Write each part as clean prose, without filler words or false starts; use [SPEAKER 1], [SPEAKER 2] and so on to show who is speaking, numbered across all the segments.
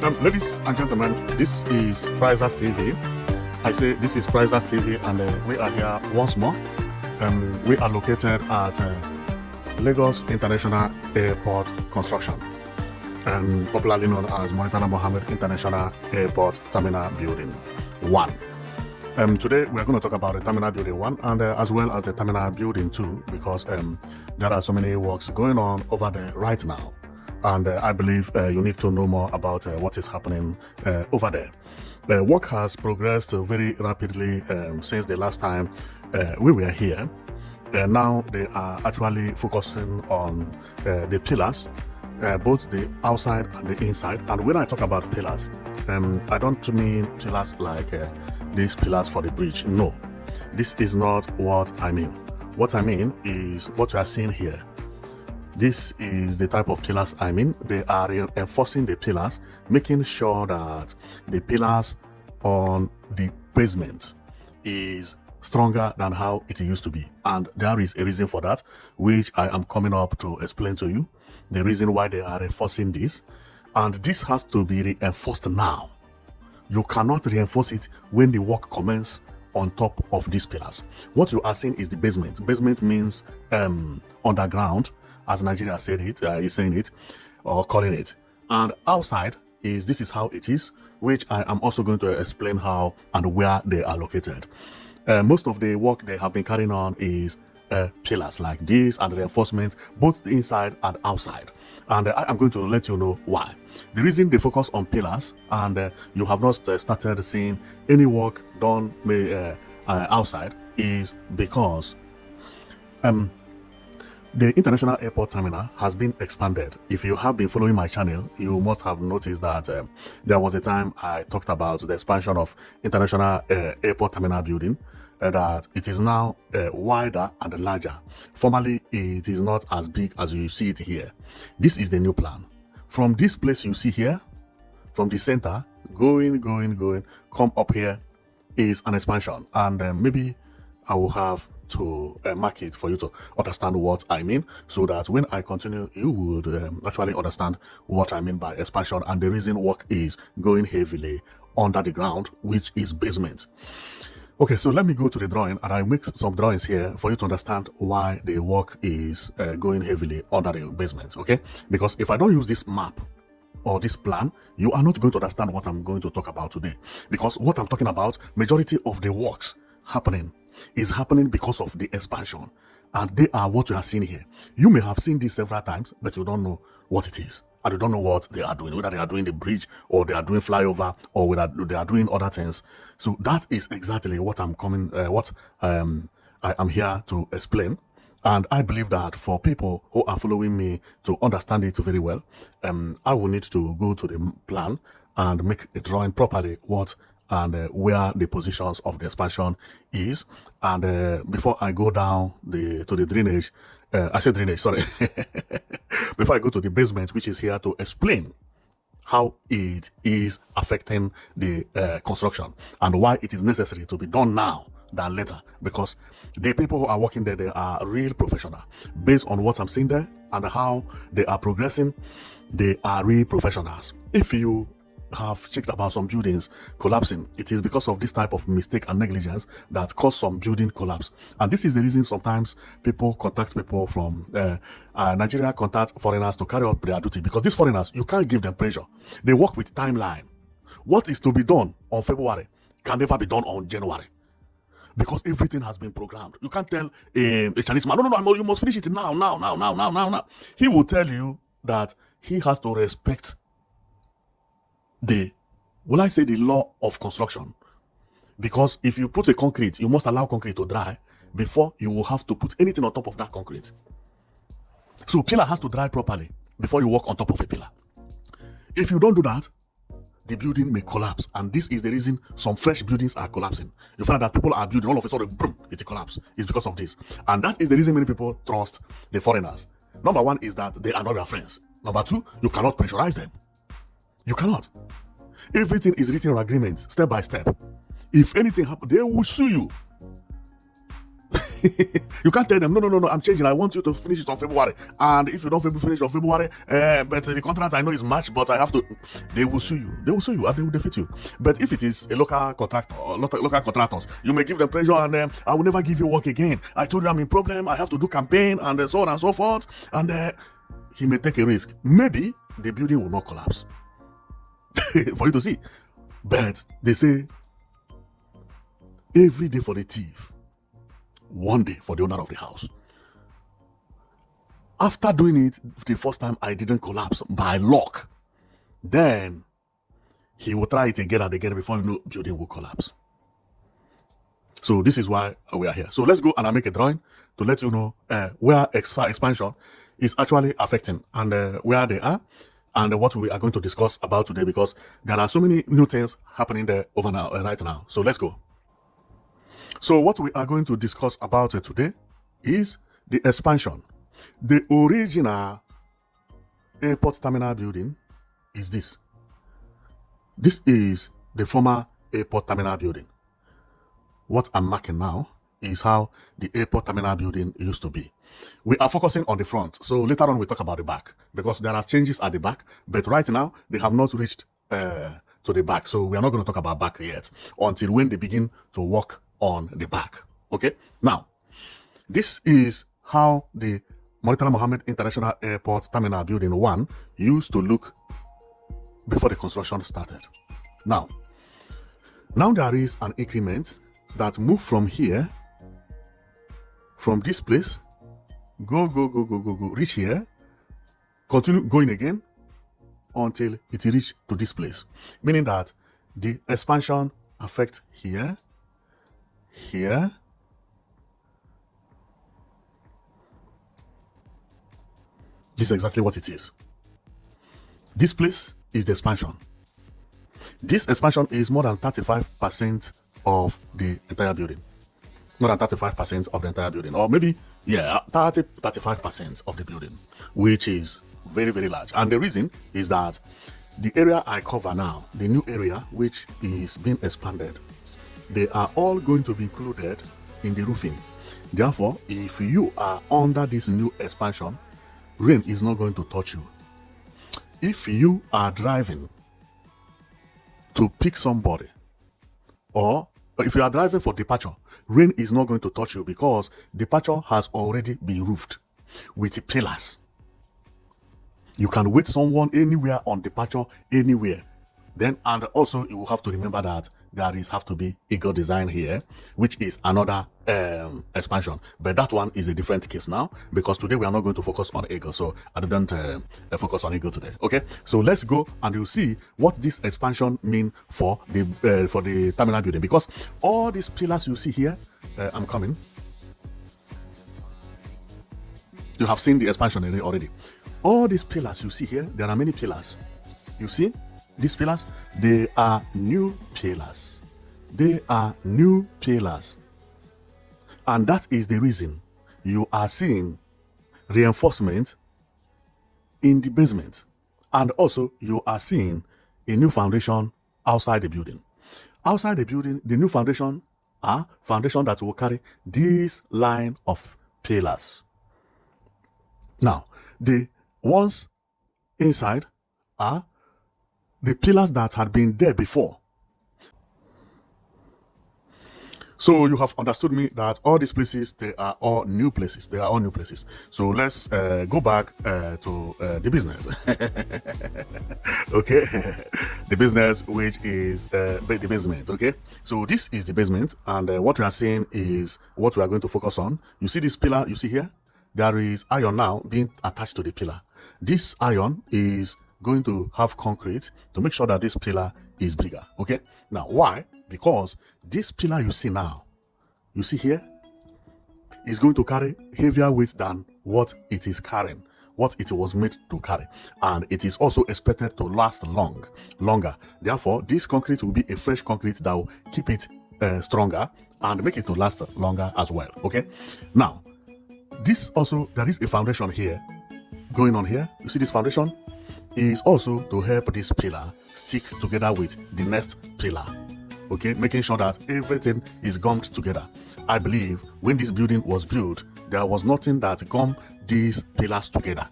[SPEAKER 1] Ladies and gentlemen, this is Prizers TV. I say this is Prizers TV, and we are here once more. We are located at Lagos International Airport Construction, popularly known as Murtala Muhammed International Airport Terminal Building 1. Today we are going to talk about the Terminal Building 1 and as well as the Terminal Building 2, because there are so many works going on over there right now. And I believe you need to know more about what is happening over there. Work has progressed very rapidly since the last time we were here. Now they are actually focusing on the pillars, both the outside and the inside. And when I talk about pillars, I don't mean pillars like these pillars for the bridge. No, this is not what I mean. What I mean is what you are seeing here. This is the type of pillars I mean. They are reinforcing the pillars, making sure that the pillars on the basement is stronger than how it used to be. And there is a reason for that, which I am coming up to explain to you. The reason why they are reinforcing this. And this has to be reinforced now. You cannot reinforce it when the work commences on top of these pillars. What you are seeing is the basement. Basement means underground, as Nigeria said it, is saying it or calling it. And outside this is how it is, which I am also going to explain how and where they are located. Most of the work they have been carrying on is pillars like this and reinforcement, both the inside and outside. And I am going to let you know why. The reason they focus on pillars and you have not started seeing any work done outside is because the International Airport Terminal has been expanded. If you have been following my channel, you must have noticed that there was a time I talked about the expansion of International Airport Terminal building, that it is now wider and larger. Formerly, it is not as big as you see it here. This is the new plan. From this place you see here, from the center, going, come up here is an expansion. And maybe I will have to mark it for you to understand what I mean, so that when I continue, you would actually understand what I mean by expansion and the reason work is going heavily under the ground, which is basement. Okay, so let me go to the drawing and I make some drawings here for you to understand why the work is going heavily under the basement, okay? Because if I don't use this map or this plan, you are not going to understand what I'm going to talk about today. Because what I'm talking about, majority of the works is happening because of the expansion, and they are what you are seeing here. You may have seen this several times, but you don't know what it is, and you don't know what they are doing, whether they are doing the bridge or they are doing flyover or whether they are doing other things. So that is exactly what I am here to explain. And I believe that for people who are following me to understand it very well, I will need to go to the plan and make a drawing properly and where the positions of the expansion is. And before I go down to the drainage, I said drainage, sorry. Before I go to the basement, which is here to explain how it is affecting the construction and why it is necessary to be done now than later, because the people who are working there, they are real professional. Based on what I'm seeing there and how they are progressing, they are real professionals. If you have checked about some buildings collapsing, it is because of this type of mistake and negligence that caused some building collapse. And this is the reason sometimes people contact people from Nigeria, contact foreigners to carry out their duty, because these foreigners, you can't give them pressure. They work with timeline. What is to be done on February can never be done on January, because everything has been programmed. You can't tell a Chinese man, no, you must finish it now. He will tell you that he has to respect the law of construction. Because if you put a concrete, you must allow concrete to dry before you will have to put anything on top of that concrete. So pillar has to dry properly before you walk on top of a pillar. If you don't do that, the building may collapse. And this is the reason some fresh buildings are collapsing. You find that people are building, all of a sudden, boom, it collapses. It's because of this. And that is the reason many people trust the foreigners. Number one is that they are not their friends. Number two, you cannot pressurize them. You cannot. Everything is written on agreements, step by step. If anything happens, they will sue you. You can't tell them, no, I'm changing. I want you to finish it on February. And if you don't finish on February, but the contract I know is March, but I have to. They will sue you. They will sue you and they will defeat you. But if it is a local contractor or local contractors, you may give them pressure and I will never give you work again. I told you I'm in problem. I have to do campaign and so on and so forth. And he may take a risk. Maybe the building will not collapse for you to see. But they say every day for the thief, one day for the owner of the house. After doing it the first time, I didn't collapse by luck. Then he will try it again and again before you know building will collapse. So this is why we are here. So let's go and I make a drawing to let you know where expansion is actually affecting and where they are and what we are going to discuss about today, because there are so many new things happening there right now. So let's go. So what we are going to discuss about today is the expansion. The original airport terminal building is this. This is the former airport terminal building. What I'm marking now is how the airport terminal building used to be. We are focusing on the front, so later on we'll talk about the back, because there are changes at the back, but right now they have not reached to the back, so we are not going to talk about back yet until when they begin to work on the back. Okay, now this is how the Murtala Muhammed International Airport Terminal Building 1 used to look before the construction started. Now there is an increment that moved from here, from this place, go, reach here, continue going again until it reach to this place. Meaning that the expansion affects here, here, this is exactly what it is. This place is the expansion. This expansion is more than 35% of the entire building. More than 35% of the entire building, or maybe 35% of the building, which is very, very large. And the reason is that the area I cover now, the new area which is being expanded, they are all going to be included in the roofing. Therefore, if you are under this new expansion, rain is not going to touch you. If you are driving to pick somebody, or if you are driving for departure, rain is not going to touch you, because departure has already been roofed with pillars. You can wait someone anywhere on departure, anywhere. Then, and also you will have to remember that there have to be eagle design here, which is another expansion. But that one is a different case now, because today we are not going to focus on eagle. So I didn't focus on eagle today. Okay, so let's go and you'll see what this expansion mean for the terminal building, because all these pillars you see here, I'm coming. You have seen the expansion already. All these pillars you see here, there are many pillars. You see these pillars, they are new pillars. They are new pillars. And that is the reason you are seeing reinforcement in the basement. And also you are seeing a new foundation outside the building. Outside the building, the new foundation are foundation that will carry this line of pillars. Now, the ones inside are the pillars that had been there before. So you have understood me that all these places, they are all new places. They are all new places. So let's go back to the business. Okay, the business, which is the basement. Okay, so this is the basement, and what we are seeing is what we are going to focus on. You see this pillar you see here? There is iron now being attached to the pillar. This iron is going to have concrete to make sure that this pillar is bigger. Okay, now why? Because this pillar you see now, you see here, is going to carry heavier weight than what it is carrying, what it was made to carry, and it is also expected to last longer. Therefore, this concrete will be a fresh concrete that will keep it stronger and make it to last longer as well. Okay, now this also, there is a foundation here going on here. You see this foundation is also to help this pillar stick together with the next pillar. Okay, making sure that everything is gummed together. I believe when this building was built, there was nothing that gummed these pillars together,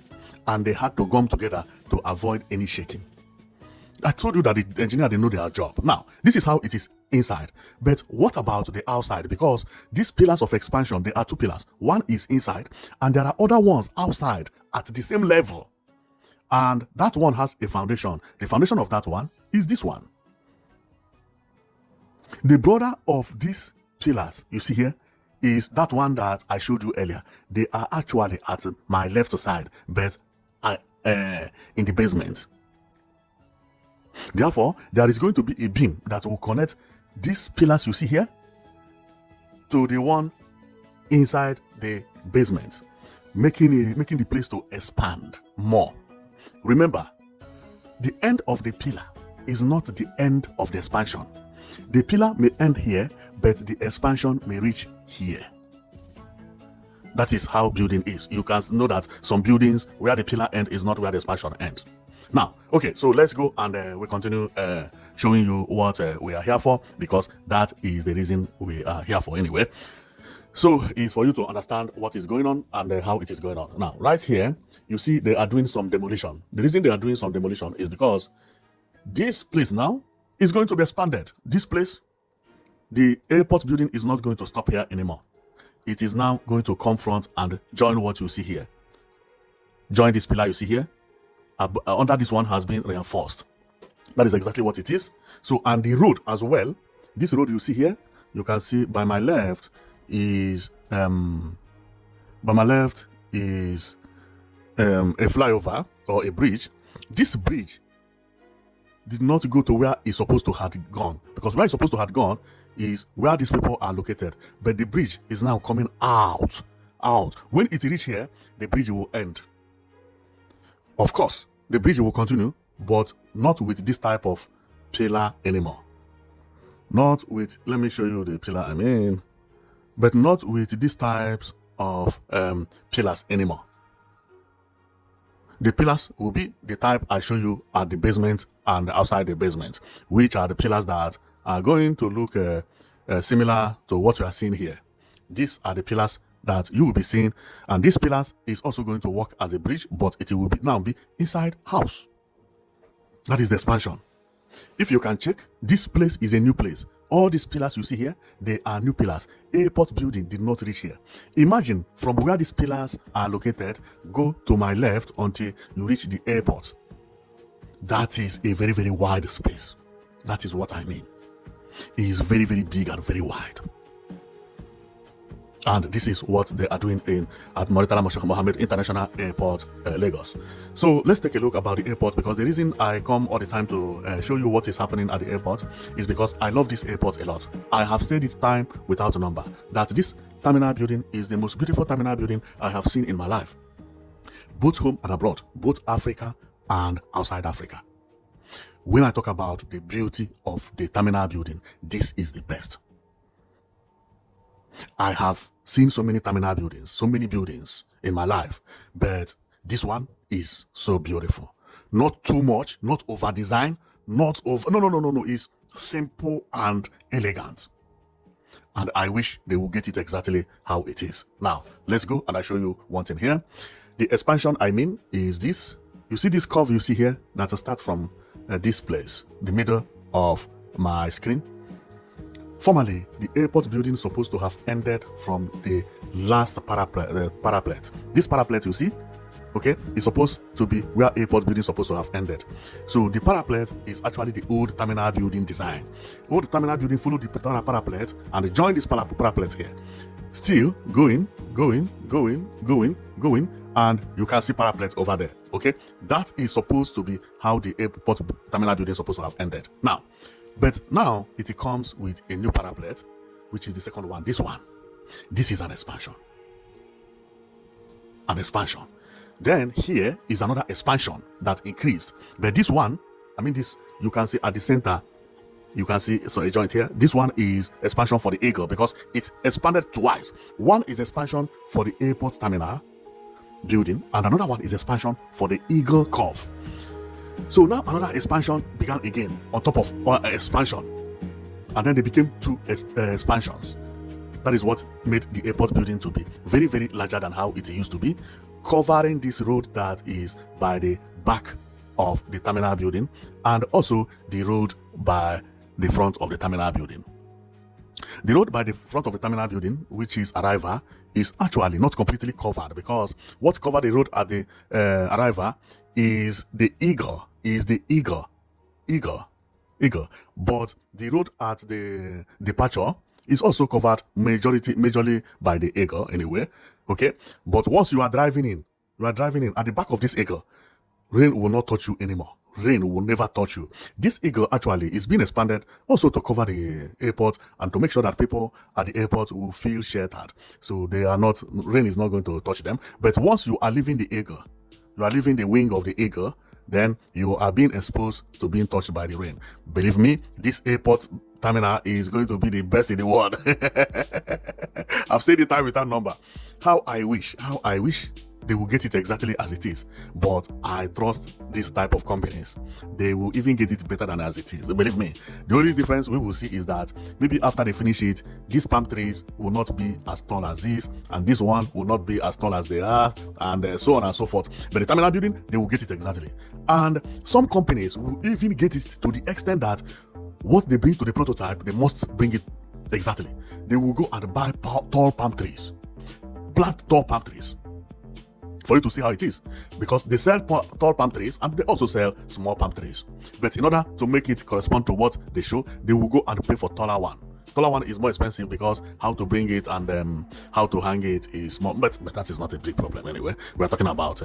[SPEAKER 1] and they had to gum together to avoid any shaking. I told you that the engineer didn't know their job. Now, this is how it is inside. But what about the outside? Because these pillars of expansion, there are two pillars. One is inside, and there are other ones outside at the same level. And that one has a foundation. The foundation of that one is this one. The border of these pillars, you see here, is that one that I showed you earlier. They are actually at my left side, but in the basement. Therefore, there is going to be a beam that will connect these pillars you see here to the one inside the basement, making the place to expand more. Remember, the end of the pillar is not the end of the expansion. The pillar may end here, but the expansion may reach here. That is how building is. You can know that some buildings where the pillar end is not where the expansion ends. Now, okay, so let's go and we continue showing you what we are here for, because that is the reason we are here for anyway. So it's for you to understand what is going on and how it is going on. Now, right here, you see they are doing some demolition. The reason they are doing some demolition is because this place now is going to be expanded. This place, the airport building, is not going to stop here anymore. It is now going to confront and join what you see here. Join this pillar you see here. Under this one has been reinforced. That is exactly what it is. So, and the road as well, this road you see here, you can see by my left is a flyover or a bridge. This bridge did not go to where it's supposed to have gone, because where it's supposed to have gone is where these people are located. But the bridge is now coming out. When it reaches here, the bridge will end. Of course, the bridge will continue, but not with this type of pillar anymore. Not with, let me show you the pillar I mean, but not with these types of pillars anymore. The pillars will be the type I show you at the basement and outside the basement, which are the pillars that are going to look similar to what you are seeing here. These are the pillars that you will be seeing, and these pillars is also going to work as a bridge, but it will now be inside house. That is the expansion. If you can check, this place is a new place. All these pillars you see here, they are new pillars. Airport building did not reach here. Imagine from where these pillars are located, go to my left until you reach the airport. That is a very, very wide space. That is what I mean. It is very, very big and very wide. And this is what they are doing at Murtala Muhammed International Airport, Lagos. So let's take a look about the airport, because the reason I come all the time to show you what is happening at the airport is because I love this airport a lot. I have said it time without a number that this terminal building is the most beautiful terminal building I have seen in my life, both home and abroad, both Africa and outside Africa. When I talk about the beauty of the terminal building, this is the best. I have seen so many terminal buildings, so many buildings in my life, but this one is so beautiful. Not too much, not over design, not over, no. It's simple and elegant. And I wish they will get it exactly how it is. Now, let's go and I show you one thing here. The expansion I mean is this. You see this curve you see here that starts from this place, the middle of my screen. Formerly, the airport building is supposed to have ended from the last parapet. This parapet you see, okay, is supposed to be where airport building is supposed to have ended. So the parapet is actually the old terminal building design. Old terminal building followed the parapet and joined this parapet here. Still going, and you can see parapet over there, okay? That is supposed to be how the airport terminal building is supposed to have ended. But now it comes with a new parapet, which is the second one. This one. This is an expansion. An expansion. Then here is another expansion that increased. But this one, I mean this, you can see at the center, you can see a joint here. This one is expansion for the Eagle because it's expanded twice. One is expansion for the airport terminal building, and another one is expansion for the Eagle Curve. So now another expansion began again on top of expansion, and then they became two expansions. That is what made the airport building to be very, very larger than how it used to be, covering this road that is by the back of the terminal building and also the road by the front of the terminal building. The road by the front of the terminal building, which is arrival, is actually not completely covered, because what covered the road at the arrival is the eagle, but the road at the departure is also covered majorly by the eagle anyway. Okay, but once you are driving in at the back of this eagle, rain will not touch you anymore. Rain will never touch you. This eagle actually is being expanded also to cover the airport and to make sure that people at the airport will feel sheltered. So rain is not going to touch them. But once you are leaving the eagle, you are leaving the wing of the eagle, then you are being exposed to being touched by the rain. Believe me, this airport terminal is going to be the best in the world. I've said it time without number. How I wish they will get it exactly as it is, but I trust this type of companies. They will even get it better than as it is. Believe me, the only difference we will see is that maybe after they finish it, these palm trees will not be as tall as this, and this one will not be as tall as they are, and so on and so forth. But the terminal building, they will get it exactly. And some companies will even get it to the extent that what they bring to the prototype, they must bring it exactly. They will go and buy tall palm trees, plant tall palm trees, for you to see how it is, because they sell tall palm trees and they also sell small palm trees. But in order to make it correspond to what they show, they will go and pay for taller one. Taller one is more expensive because how to bring it and how to hang it is more, but that is not a big problem anyway. We're talking about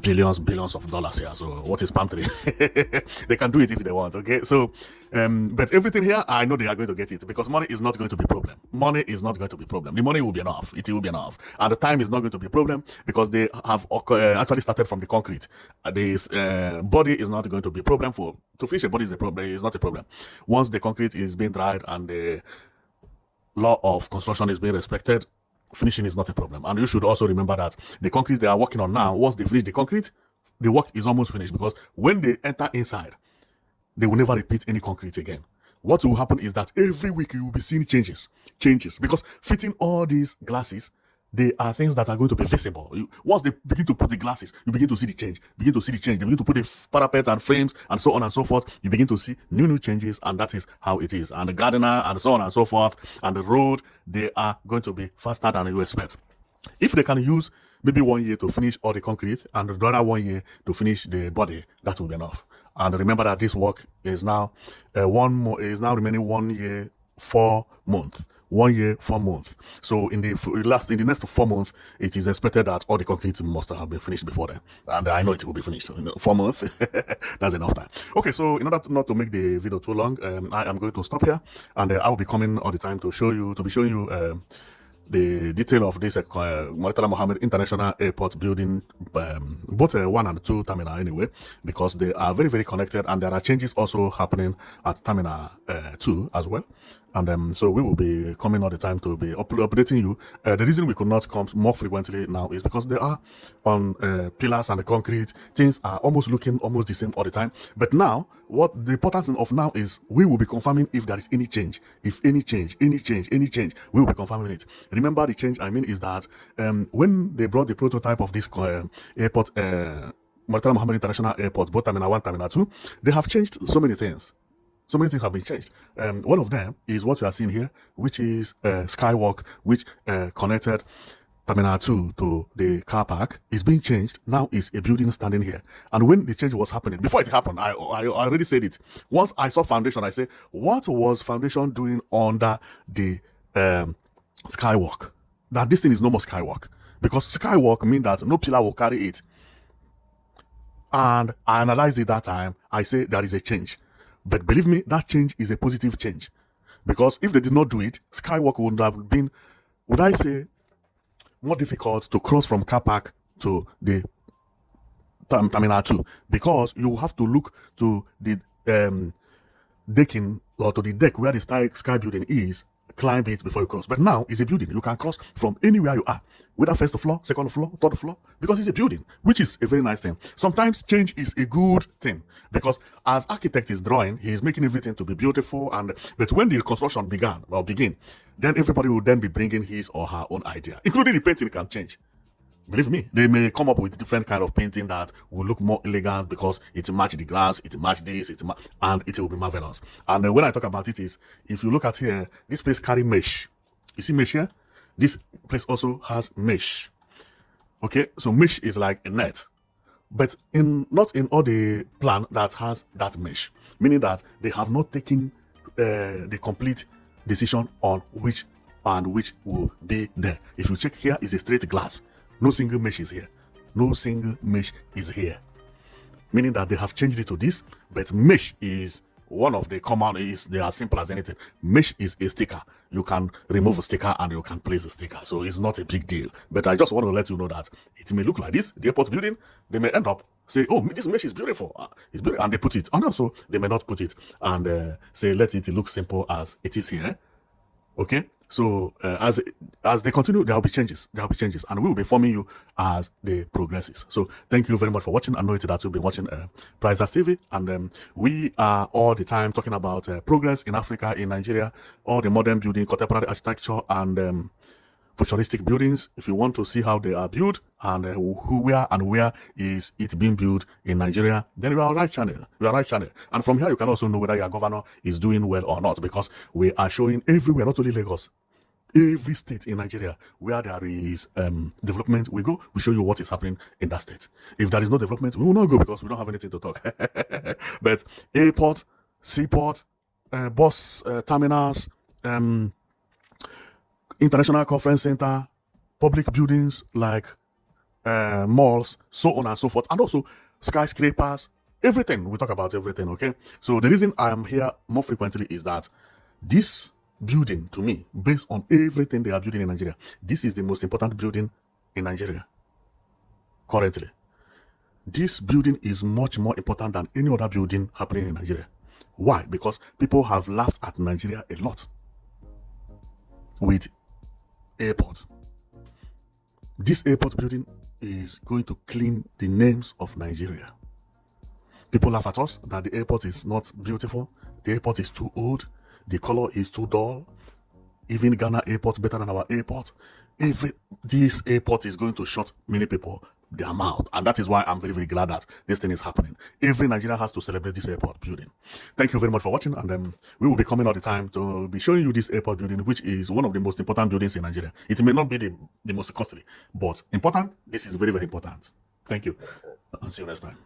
[SPEAKER 1] billions of dollars here. So what is palm tree? They can do it if they want. Okay, so but everything here, I know they are going to get it, because money is not going to be a problem. Money is not going to be a problem. The money will be enough. It will be enough, and the time is not going to be a problem, because they have actually started from the concrete. This body is not going to be a problem. To finish a body is not a problem. Once the concrete is being dried and the law of construction is being respected, finishing is not a problem. And you should also remember that the concrete they are working on now, once they finish the concrete, the work is almost finished, because when they enter inside, they will never repeat any concrete again. What will happen is that every week you will be seeing changes, because fitting all these glasses, they are things that are going to be visible. Once they begin to put the glasses, you begin to see the change. They begin to put the parapets and frames and so on and so forth. You begin to see new changes, and that is how it is. And the gardener and so on and so forth, and the road, they are going to be faster than you expect. If they can use maybe 1 year to finish all the concrete and the other 1 year to finish the body, that will be enough. And remember that this work is now remaining 1 year, 4 months. 1 year, 4 months. So in the next 4 months, it is expected that all the concrete must have been finished before then. And I know it will be finished in 4 months. That's enough time. Okay, so in order not to make the video too long, I am going to stop here, and I will be coming all the time to showing you the detail of this Murtala Muhammed International Airport building, both 1 and 2 terminal anyway, because they are very, very connected, and there are changes also happening at terminal 2 as well. And so we will be coming all the time to be updating you. The reason we could not come more frequently now is because they are on pillars and the concrete. Things are looking almost the same all the time. But now, what the importance of now is we will be confirming if there is any change. If any change, we will be confirming it. Remember, the change I mean is that when they brought the prototype of this airport, Murtala Muhammed International Airport, both Terminal 1, Terminal 2, they have changed so many things. So many things have been changed. One of them is what you are seeing here, which is Skywalk, which connected Terminal 2 to the car park. Is being changed. Now is a building standing here. And when the change was happening, before it happened, I already said it. Once I saw foundation, I said, what was foundation doing under the Skywalk? That this thing is no more Skywalk. Because Skywalk means that no pillar will carry it. And I analyzed it that time. I say there is a change. But believe me, that change is a positive change. Because if they did not do it, Skywalk would have been, would I say, more difficult to cross from car park to the Terminal 2. Because you have to look to the decking, or to the deck where the sky building is, climb it before you cross. But now it's a building. You can cross from anywhere you are, whether first floor, second floor, third floor, because it's a building, which is a very nice thing. Sometimes change is a good thing, because as architect is drawing, he is making everything to be beautiful. But when the construction begin, then everybody will then be bringing his or her own idea, including the painting can change. Believe me, they may come up with different kind of painting that will look more elegant because it match the glass, it match this, and it will be marvelous. And when I talk about it is, if you look at here, this place carry mesh. You see mesh here? This place also has mesh. Okay, so mesh is like a net, but not in all the plan that has that mesh, meaning that they have not taken the complete decision on which will be there. If you check here, is a straight glass. No single mesh is here. No single mesh is here. Meaning that they have changed it to this, but mesh is one of the common, they are simple as anything. Mesh is a sticker. You can remove a sticker and you can place a sticker. So it's not a big deal. But I just want to let you know that it may look like this, the airport building, they may end up say, oh, this mesh is beautiful. It's beautiful. And they put it. And also they may not put it and say, let it look simple as it is here. Okay, so as they continue, there will be changes. And we will be informing you as they progresses. So thank you very much for watching. I know that you'll be watching Prizers TV, and we are all the time talking about progress in Africa, in Nigeria, all the modern building, contemporary architecture, and futuristic buildings. If you want to see how they are built and where is it being built in Nigeria, then you are on right channel. And from here, you can also know whether your governor is doing well or not, because we are showing everywhere, not only Lagos, every state in Nigeria where there is development, we go, we show you what is happening in that state. If there is no development, we will not go because we don't have anything to talk. But airport, seaport, bus terminals, international conference center, public buildings like malls, so on and so forth, and also skyscrapers, everything. We talk about everything, okay? So the reason I am here more frequently is that this building, to me, based on everything they are building in Nigeria, this is the most important building in Nigeria currently. This building is much more important than any other building happening in Nigeria. Why? Because people have laughed at Nigeria a lot with airport. This airport building is going to clean the names of Nigeria. People laugh at us that the airport is not beautiful, the airport is too old, the color is too dull. Even Ghana airport better than our airport. This airport is going to shut many people their mouth, and that is why I'm very, very glad that this thing is happening. Every Nigeria has to celebrate this airport building. Thank you very much for watching, and we will be coming all the time to be showing you this airport building, which is one of the most important buildings in Nigeria. It may not be the most costly, but important. This is very, very important. Thank you, and see you next time.